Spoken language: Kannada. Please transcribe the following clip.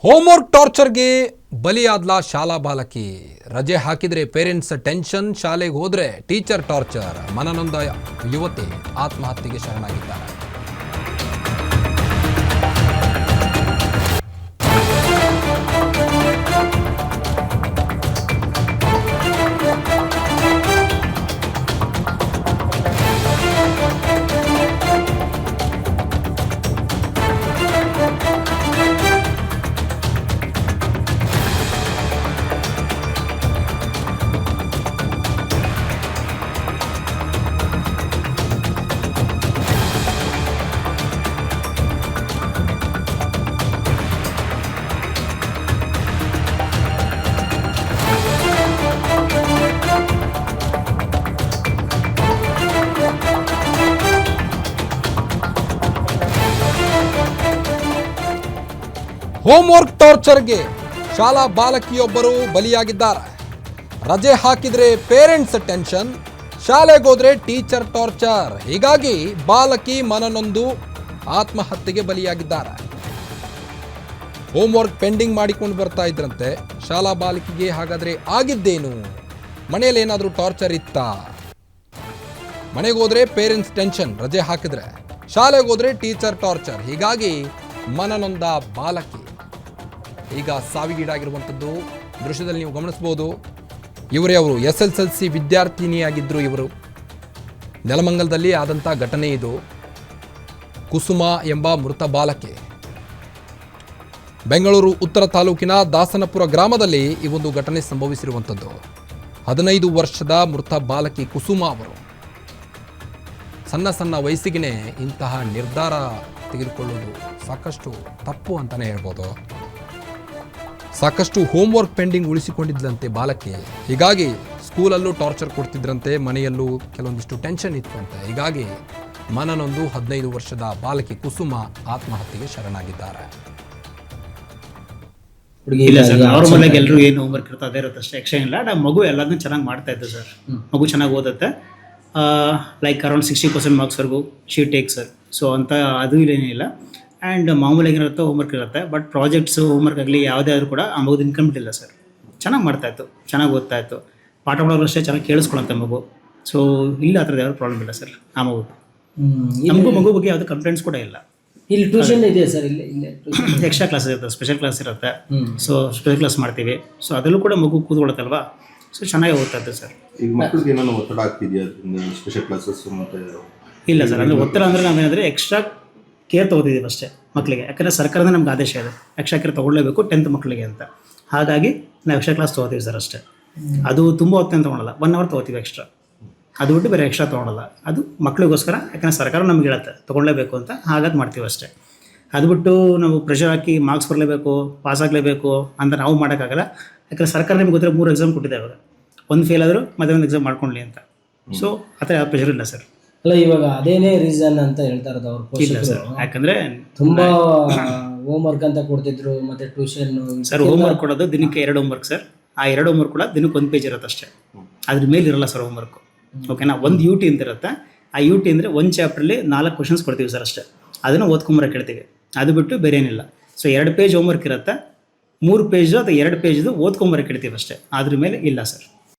ಹೋಮ್ವರ್ಕ್ ಟಾರ್ಚರ್ಗೆ ಬಲಿಯಾದ್ಲ ಶಾಲಾ ಬಾಲಕಿ. ರಜೆ ಹಾಕಿದ್ರೆ ಪೇರೆಂಟ್ಸ್ ಟೆನ್ಷನ್, ಶಾಲೆಗೆ ಹೋದ್ರೆ ಟೀಚರ್ ಟಾರ್ಚರ್. ಮನನೊಂದ ಯುವತಿ ಆತ್ಮಹತ್ಯೆಗೆ ಶರಣಾಗಿದ್ದಾರೆ. ಹೋಮ್ವರ್ಕ್ ಟಾರ್ಚರ್ಗೆ ಶಾಲಾ ಬಾಲಕಿಯೊಬ್ಬರು ಬಲಿಯಾಗಿದ್ದಾರೆ. ರಜೆ ಹಾಕಿದ್ರೆ ಪೇರೆಂಟ್ಸ್ ಟೆನ್ಷನ್, ಶಾಲೆಗೋದ್ರೆ ಟೀಚರ್ ಟಾರ್ಚರ್. ಹೀಗಾಗಿ ಬಾಲಕಿ ಮನನೊಂದು ಆತ್ಮಹತ್ಯೆಗೆ ಬಲಿಯಾಗಿದ್ದಾರೆ. ಹೋಮ್ವರ್ಕ್ ಪೆಂಡಿಂಗ್ ಮಾಡಿಕೊಂಡು ಬರ್ತಾ ಇದ್ರಂತೆ. ಶಾಲಾ ಬಾಲಕಿಗೆ ಹಾಗಾದ್ರೆ ಆಗಿದ್ದೇನು? ಮನೆಯಲ್ಲಿ ಏನಾದರೂ ಟಾರ್ಚರ್ ಇತ್ತಾ? ಮನೆಗೆ ಹೋದ್ರೆ ಪೇರೆಂಟ್ಸ್ ಟೆನ್ಷನ್, ರಜೆ ಹಾಕಿದ್ರೆ ಶಾಲೆಗೋದ್ರೆ ಟೀಚರ್ ಟಾರ್ಚರ್. ಹೀಗಾಗಿ ಮನನೊಂದ ಬಾಲಕಿ ಈಗ ಸಾವಿಗೀಡಾಗಿರುವಂಥದ್ದು ದೃಶ್ಯದಲ್ಲಿ ನೀವು ಗಮನಿಸಬಹುದು. ಅವರು SSLC ವಿದ್ಯಾರ್ಥಿನಿಯಾಗಿದ್ದರು. ಇವರು ನೆಲಮಂಗಲದಲ್ಲಿ ಆದಂಥ ಘಟನೆ ಇದು. ಕುಸುಮ ಎಂಬ ಮೃತ ಬಾಲಕಿ ಬೆಂಗಳೂರು ಉತ್ತರ ತಾಲೂಕಿನ ದಾಸನಪುರ ಗ್ರಾಮದಲ್ಲಿ ಈ ಒಂದು ಘಟನೆ ಸಂಭವಿಸಿರುವಂಥದ್ದು. 15 ವರ್ಷದ ಮೃತ ಬಾಲಕಿ ಕುಸುಮ ಅವರು ಸಣ್ಣ ವಯಸ್ಸಿಗೆ ಇಂತಹ ನಿರ್ಧಾರ ತೆಗೆದುಕೊಳ್ಳೋದು ಸಾಕಷ್ಟು ತಪ್ಪು ಅಂತಲೇ ಹೇಳ್ಬೋದು. ಸಾಕಷ್ಟು ಹೋಮ್ವರ್ಕ್ ಪೆಂಡಿಂಗ್ ಉಳಿಸಿಕೊಂಡಿದ್ದಂತೆ ಬಾಲಕಿ. ಹೀಗಾಗಿ ಸ್ಕೂಲಲ್ಲೂ ಟಾರ್ಚರ್ ಕೊಡ್ತಿದ್ರಂತೆ, ಮನೆಯಲ್ಲೂ ಕೆಲವೊಂದಿಷ್ಟು ಟೆನ್ಷನ್ ಇತ್ತಂತೆ. ಹೀಗಾಗಿ ಮನನೊಂದು 15 ವರ್ಷದ ಬಾಲಕಿ ಕುಸುಮ ಆತ್ಮಹತ್ಯೆಗೆ ಶರಣಾಗಿದ್ದಾರೆ. ಇಲ್ಲ ಸರ್, ನಾರ್ಮಲ್ ಆಗಿ ಎಲ್ಲರೂ ಏನು ಹೋಮ್ವರ್ಕ್ ಇರುತ್ತೆ ಅದೇ ಇರುತ್ತೆ ಅಷ್ಟೇ, ಎಕ್ಸ್ಟ್ರಾ ಇಲ್ಲ. ಮಗು ಎಲ್ಲದನ್ನೂ ಚೆನ್ನಾಗಿ ಮಾಡ್ತಾ ಇದ್ದೆ ಸರ್. ಮಗು ಚೆನ್ನಾಗಿ ಓದುತ್ತೆ. ಲೈಕ್ ಅರೌಂಡ್ 60% ಮಾರ್ಕ್ಸ್ವರೆಗೂ ಶೀ ಟೇಕ್ ಸರ್. ಸೊ ಅಂತ ಅದು ಏನಿಲ್ಲ. ಆ್ಯಂಡ್ ಮಾಮೂಲಿ ಏನಿರುತ್ತೆ ಹೋಮ್ವರ್ಕ್ ಇರುತ್ತೆ. ಬಟ್ ಪ್ರಾಜೆಕ್ಟ್ಸು ಹೋಮ್ವರ್ಕ್ ಆಗಲಿ ಯಾವುದೇ ಆದರೂ ಕೂಡ ಆ ಮಗುದು ಇನ್ಕಂಪ್ಲೀಟ್ ಇಲ್ಲ ಸರ್. ಚೆನ್ನಾಗಿ ಮಾಡ್ತಾಯಿತ್ತು, ಚೆನ್ನಾಗಿ ಓದ್ತಾಯಿತ್ತು. ಪಾಠ ಮಾಡೋರು ಅಷ್ಟೇ ಚೆನ್ನಾಗಿ ಕೇಳಿಸ್ಕೊಳ್ಳುತ್ತೆ ಮಗು. ಸೊ ಇಲ್ಲ ಆ ಥರದ್ದು ಯಾವ್ದು ಪ್ರಾಬ್ಲಮ್ ಇಲ್ಲ ಸರ್ ಆ ಮಗು. ಮಗು ಬಗ್ಗೆ ಯಾವುದೇ ಕಂಪ್ಲೇಂಟ್ಸ್ ಕೂಡ ಇಲ್ಲ. ಇಲ್ಲಿ ಟ್ಯೂಷನ್ ಇದೆ ಸರ್, ಇಲ್ಲಿ ಎಕ್ಸ್ಟ್ರಾ ಕ್ಲಾಸ್ ಇರುತ್ತೆ, ಸ್ಪೆಷಲ್ ಕ್ಲಾಸ್ ಇರುತ್ತೆ. ಸೊ ಸ್ಪೆಷಲ್ ಕ್ಲಾಸ್ ಮಾಡ್ತೀವಿ. ಸೊ ಅದರಲ್ಲೂ ಕೂಡ ಮಗು ಕೂತ್ಕೊಳ್ಳುತ್ತಲ್ವಾ. ಸೊ ಚೆನ್ನಾಗಿ ಓದ್ತಾ ಇತ್ತು ಸರ್. ಈಗ ಮಕ್ಕಳಿಗೆ ಏನಾದ್ರು ಒತ್ತಡ ಆಗ್ತಿದೆಯಾ ಸ್ಪೆಷಲ್ ಕ್ಲಾಸಸ್? ಮತ್ತು ಇಲ್ಲ ಸರ್, ಅಂದರೆ ಒತ್ತಡ ಅಂದರೆ ನಾವೇನಾದರೆ ಎಕ್ಸ್ಟ್ರಾ ಕೇರ್ ತೊಗೋತಿದ್ದೀವಿ ಅಷ್ಟೇ ಮಕ್ಕಳಿಗೆ. ಯಾಕಂದರೆ ಸರ್ಕಾರದ ನಮ್ಗೆ ಆದೇಶ ಇದೆ ಎಕ್ಸ್ಟ್ರಾ ಕೇರ್ ತೊಗೊಳ್ಳೇಬೇಕು 10th ಮಕ್ಕಳಿಗೆ ಅಂತ. ಹಾಗಾಗಿ ನಾವು ಎಕ್ಸ್ಟ್ರಾ ಕ್ಲಾಸ್ ತೊಗೋತೀವಿ ಸರ್ ಅಷ್ಟೇ. ಅದು ತುಂಬ ಹೊತ್ತೇನು ತೊಗೊಳಲ್ಲ, 1 hour ತೊಗೋತೀವಿ ಎಕ್ಸ್ಟ್ರಾ. ಅದು ಬಿಟ್ಟು ಬೇರೆ ಎಕ್ಸ್ಟ್ರಾ ತೊಗೊಳಲ್ಲ. ಅದು ಮಕ್ಕಳಿಗೋಸ್ಕರ, ಯಾಕಂದರೆ ಸರ್ಕಾರ ನಮ್ಗೆ ಹೇಳುತ್ತೆ ತೊಗೊಳ್ಳೇಬೇಕು ಅಂತ. ಹಾಗಾಗಿ ಮಾಡ್ತೀವಿ ಅಷ್ಟೇ. ಅದು ಬಿಟ್ಟು ನಾವು ಪ್ರೆಷರ್ ಹಾಕಿ ಮಾರ್ಕ್ಸ್ ಬರಲೇಬೇಕು, ಪಾಸ್ ಆಗಲೇಬೇಕು ಅಂತ ನಾವು ಮಾಡೋಕ್ಕಾಗಲ್ಲ. ಯಾಕಂದರೆ ಸರ್ಕಾರ ನಿಮ್ಗೆ ಗೊತ್ತಿರೋ 3 ಎಕ್ಸಾಮ್ ಕೊಟ್ಟಿದೆ. ಇವಾಗ ಒಂದು ಫೇಲ್ ಆದರೂ ಮತ್ತೆ ಒಂದು ಎಕ್ಸಾಮ್ ಮಾಡ್ಕೊಳ್ಳಿ ಅಂತ. ಸೊ ಆ ಥರ ಯಾವ ಪ್ರೆಷರ್ ಇಲ್ಲ ಸರ್. ಅಲ್ಲ, ಇವಾಗ ಅದೇನೇ ರೀಸನ್ ಅಂತ ಹೇಳ್ತಾ ಇರೋದು ಅವ್ರ ಪೋಷಕರು. ಯಾಕಂದರೆ ತುಂಬ ಹೋಮ್ವರ್ಕ್ ಅಂತ ಕೊಡ್ತಿದ್ರು, ಮತ್ತು ಟ್ಯೂಷನ್. ಸರ್ ಹೋಮ್ವರ್ಕ್ ಕೊಡೋದು ದಿನಕ್ಕೆ 2 ಹೋಮ್ವರ್ಕ್ ಸರ್. ಆ 2 ಹೋಮ್ವರ್ಕ್ ಕೂಡ ದಿನಕ್ಕೆ 1 ಪೇಜ್ ಇರುತ್ತೆ ಅಷ್ಟೇ. ಅದ್ರ ಮೇಲೆ ಇರಲ್ಲ ಸರ್ ಹೋಮ್ವರ್ಕು. ಓಕೆನಾ? ಒಂದು UT ಅಂತ ಇರುತ್ತೆ. ಆ UT ಅಂದರೆ 1 ಚಾಪ್ಟ್ರಲ್ಲಿ 4 ಕ್ವಶನ್ಸ್ ಕೊಡ್ತೀವಿ ಸರ್ ಅಷ್ಟೇ. ಅದನ್ನು ಓದ್ಕೊಂಬರಕ್ಕೆ ಹೇಳ್ತೀವಿ. ಅದು ಬಿಟ್ಟು ಬೇರೆ ಏನಿಲ್ಲ. ಸೊ 2 ಪೇಜ್ ಹೋಮ್ವರ್ಕ್ ಇರುತ್ತೆ, 3 ಪೇಜು ಅಥವಾ 2 ಪೇಜ್ದು ಓದ್ಕೊಂಬರಕ್ಕೆ ಹೇಳ್ತೀವಿ ಅಷ್ಟೇ. ಅದ್ರ ಮೇಲೆ ಇಲ್ಲ ಸರ್.